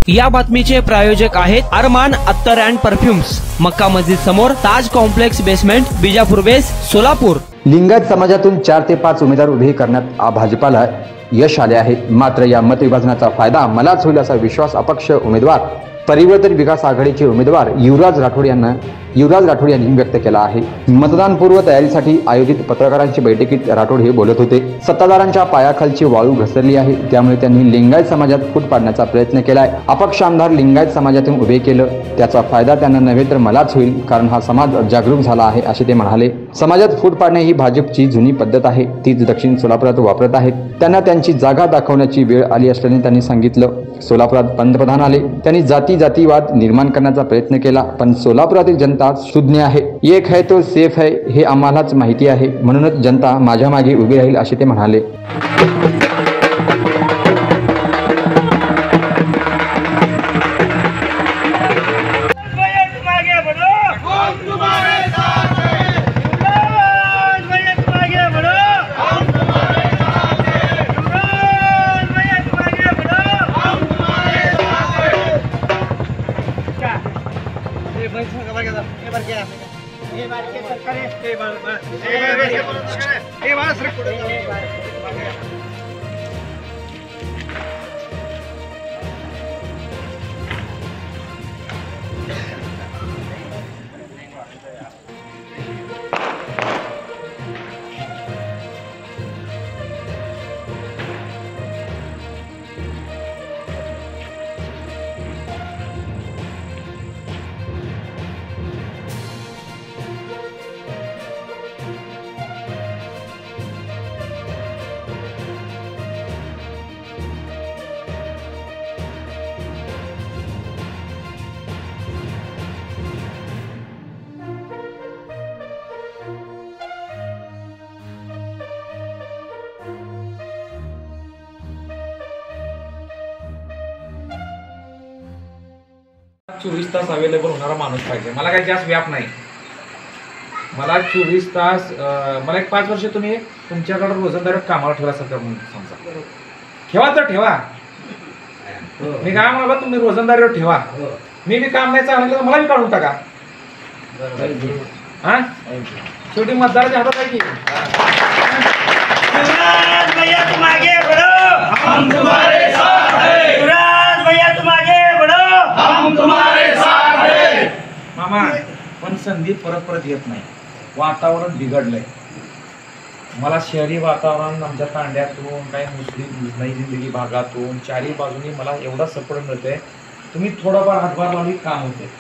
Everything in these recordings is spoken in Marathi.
या बातमीचे प्रायोजक आहेत अरमान अत्तर अँड परफ्युम्स, मक्का मस्जिद समोर, Taj complex basement, Bijapur base, Solapur. Lingayat समाजातून 4 ते 5 उमेदवार उभे करण्यात भाजपाला यश आले आहे। मात्र या मतविभाजनाचा फायदा मलाच होईल असा विश्वास अपक्ष उमेदवार परिवर्तन विकास आघाडीचे उमेदवार युवराज राठोड यांनी व्यक्त केला आहे। मतदान पूर्व तयारीसाठी आयोजित पत्रकारांच्या बैठकीत राठोड हे बोलत होते। सत्ताधाऱ्यांच्या पायाखालची वाळू घसरली आहे, त्यामुळे त्यांनी लिंगायत समाजात फूट पाडण्याचा प्रयत्न केलाय। अपक्ष आमदार लिंगायत समाजातून उभे केलं, त्याचा फायदा त्यांना नव्हे तर मलाच होईल, कारण हा समाज जागरूक झाला आहे असे ते म्हणाले। समाजात फूट पाडणे ही भाजपची जुनी पद्धत आहे, तीच दक्षिण सोलापुरात वापरत आहेत। त्यांना त्यांची जागा दाखवण्याची वेळ आली असल्याने त्यांनी सांगितलं। सोलापुरात पंतप्रधान आले, त्यांनी जातीवाद निर्माण करण्याचा प्रयत्न केला, पण सोलापुरातील जनता सुज्ञ आहे। एक है तो सेफ है हे आम्हालाच माहिती आहे, म्हणूनच जनता माझ्या मागे उभी राहील असे ते म्हणाले। चोवीस तास अवेलेबल होणारा माणूस पाहिजे। मला काही जास्त व्याप नाही, मला 24 तास मला एक 5 वर्ष तुम्ही तुमच्याकडे रोजंदारी कामाला ठेवल्यासारखं म्हणून समजा, ठेवा तर ठेवा। मी काय म्हणाला, तुम्ही रोजंदारीवर ठेवा, मी काम नाही चांगलं मला बी काढून टाका। हा शेवटी मतदाराच्या हातात आहे की भैया तुम आगे बढ़ो, हम तुम्हारे साथ हैं। भैया तुम आगे बढ़ो, हम तुम्हारे साथ हैं। मामा, पण संधी परत येत नाही, वातावरण बिघडलंय। मला शहरी वातावरण आमच्या तांड्यातून काही मुस्लिम नई जिंदगी भागातून चारही बाजूनी मला एवढा सपोर्ट मिळतोय, तुम्ही थोडाफार हातभार लावली काम होते।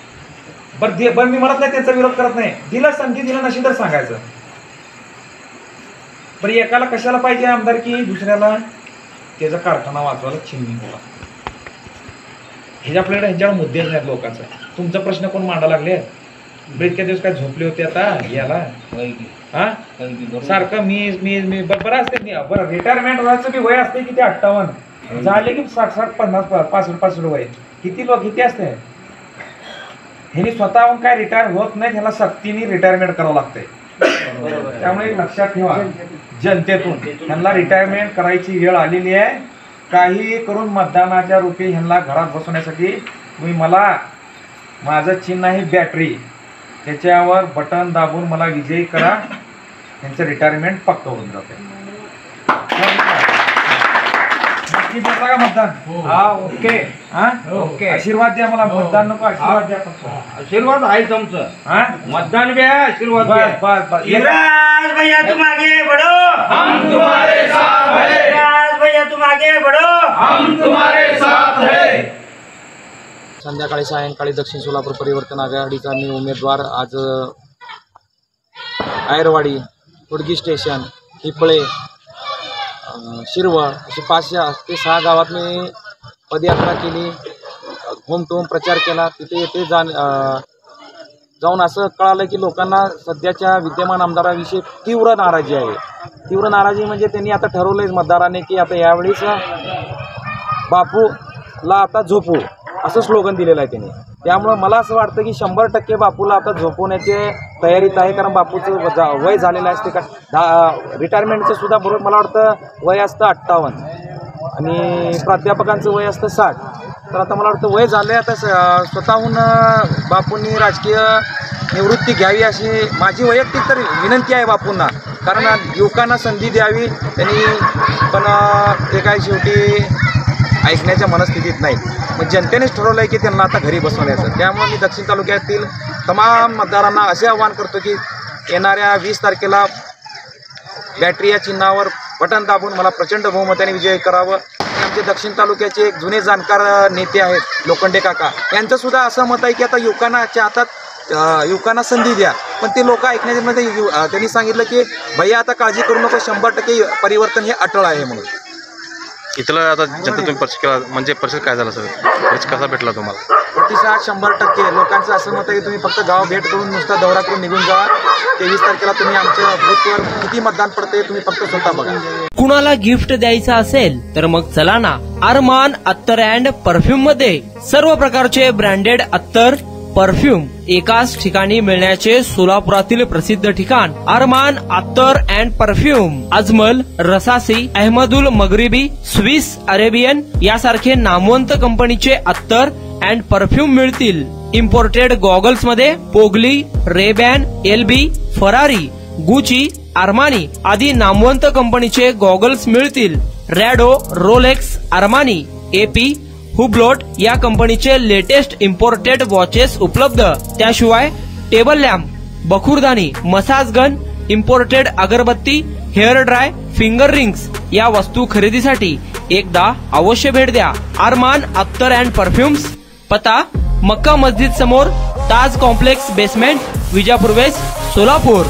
बरं मी म्हणत नाही त्यांचा विरोध करत नाही, दिला संधी दिला नसेल तर सांगायचं। बरं एकाला कशाला पाहिजे आमदारकी, दुसऱ्याला त्याचा कारखाना वाचवायला चिमणी बोला, हे आपल्याकडे ह्याच्यावर मुद्दे नाहीत लोकांचा। तुमचा प्रश्न कोण मांडा लागले, इतक्या दिवस काय झोपले होते आता याला हा सारखं मी बरं असते। बरं रिटायरमेंट व्हायचं बी वय असते किती 58 झाले की 60 50 65 वय किती असते। ह्यांनी स्वतःहून काय रिटायर होत नाही, ह्याला सक्तीने रिटायरमेंट करावं लागतंय। त्यामुळे लक्षात ठेवा, जनतेतून ह्यांना रिटायरमेंट करायची वेळ आलेली आहे। काही करून मतदानाच्या रूपी ह्यांना घरात बसवण्यासाठी तुम्ही मला माझं चिन्ह आहे बॅटरी, त्याच्यावर बटन दाबून मला विजयी करा, त्यांचं रिटायरमेंट पक्का होऊन जाते। नक्की देता का मतदान? हा ओके, हा ओके। आशीर्वाद द्या मला, मतदान नको आशीर्वाद द्या। आशीर्वाद आहे तुमचं, हा मतदान भी आहे, आशीर्वाद बस युवराज भैया तुम आगे बढ़ो, हम तुम्हारे साथ हैं। युवराज भैया तुम आगे बढ़ो, हम तुम्हारे साथ हैं। संध्याकाळी सायंकाळी दक्षिण सोलापूर परिवर्तन आघाडीचा मी उमेदवार आज आयरवाडी, कुडगी स्टेशन, हिपळे, शिरवळ अशी 5 ते 6 गावात मी पदयात्रा केली, होम टू होम प्रचार केला। तिथे जाऊन असं कळालं की लोकांना सध्याच्या विद्यमान आमदाराविषयी तीव्र नाराजी आहे। तीव्र नाराजी म्हणजे त्यांनी आता ठरवलंय मतदाराने की आता यावेळेस बापूला आता झोपू असं स्लोगन दिलेलं आहे त्यांनी। त्यामुळे मला असं वाटतं की 100% बापूला आता झोपवण्याची तयारीत आहे, कारण बापूचं वय झालेलं असते का रिटायरमेंटचं सुद्धा बरोबर मला वाटतं वय असतं 58 आणि प्राध्यापकांचं वय असतं 60। तर आता मला वाटतं वय झालं आहे, आता स्वतःहून बापूंनी राजकीय निवृत्ती घ्यावी अशी माझी वैयक्तिक तर विनंती आहे बापूंना. कारण युवकांना संधी द्यावी त्यांनी, पण ते काय शेवटी ऐकण्याच्या मनस्थितीत नाही. मग जनतेनेच ठरवलं आहे की त्यांना आता घरी बसवण्याचं. त्यामुळे मी दक्षिण तालुक्यातील तमाम मतदारांना असे आवाहन करतो की येणाऱ्या 20 तारखेला बॅटरी या चिन्हावर बटन दाबून मला प्रचंड बहुमताने विजय करावं. आमचे दक्षिण तालुक्याचे एक जुने जाणकार नेते आहेत लोखंडे काका, यांचंसुद्धा असं मत आहे की आता युवकांच्या हातात युवकांना संधी द्या. पण ते लोक ऐकण्यामध्ये त्यांनी सांगितलं की भैया आता काळजी करू नको, 100% परिवर्तन हे अटळ आहे म्हणून. इथलं आता जनता तुम्ही परिचय केला, म्हणजे परिचय काय झाला सर, परिचय कसा भेटला तुम्हाला? प्रतिसाद 100%. लोकांचं असं मत आहे की तुम्ही फक्त गाव भेट करून नुसता दौरा करून निघून जा. 23 तारखेला तुम्ही आमच्या बूथवर किती मतदान पडते तुम्ही फक्त स्वतः बघा. कुणाला गिफ्ट द्यायचं असेल तर मग चला ना अरमान अत्तर अँड परफ्यूम मध्ये. सर्व प्रकारचे ब्रँडेड अत्तर परफ्यूम एकाच ठिकाणी मिळण्याचे सोलापुरातील प्रसिद्ध ठिकाण अरमान अत्तर and perfume. Ajmal, Rasasi, Ahmedul Maghribi, Swiss Arabian यासारखे नामवंत कंपनीचे अत्तर अँड परफ्यूम मिळतील. इम्पोर्टेड गॉगल्स मध्ये पोगली, Rayban, LB, Ferrari, Gucci, Armani आदी नामवंत कंपनीचे गॉगल्स मिळतील. रॅडो, रोलेक्स, आर्मानी, एपी, हुब्लोट या कंपनीचे लेटेस्ट इम्पोर्टेड वॉचेस उपलब्ध. त्याशिवाय टेबल लॅम्प, बखुरदानी, मसाज गन, इम्पोर्टेड अगरबत्ती, हेअर ड्राय, फिंगर रिंग्स या वस्तू खरेदीसाठी एकदा अवश्य भेट द्या अरमान अत्तर अँड परफ्युम्स. पता मक्का मस्जिद समोर, Taj complex basement, Vijapur west, Solapur.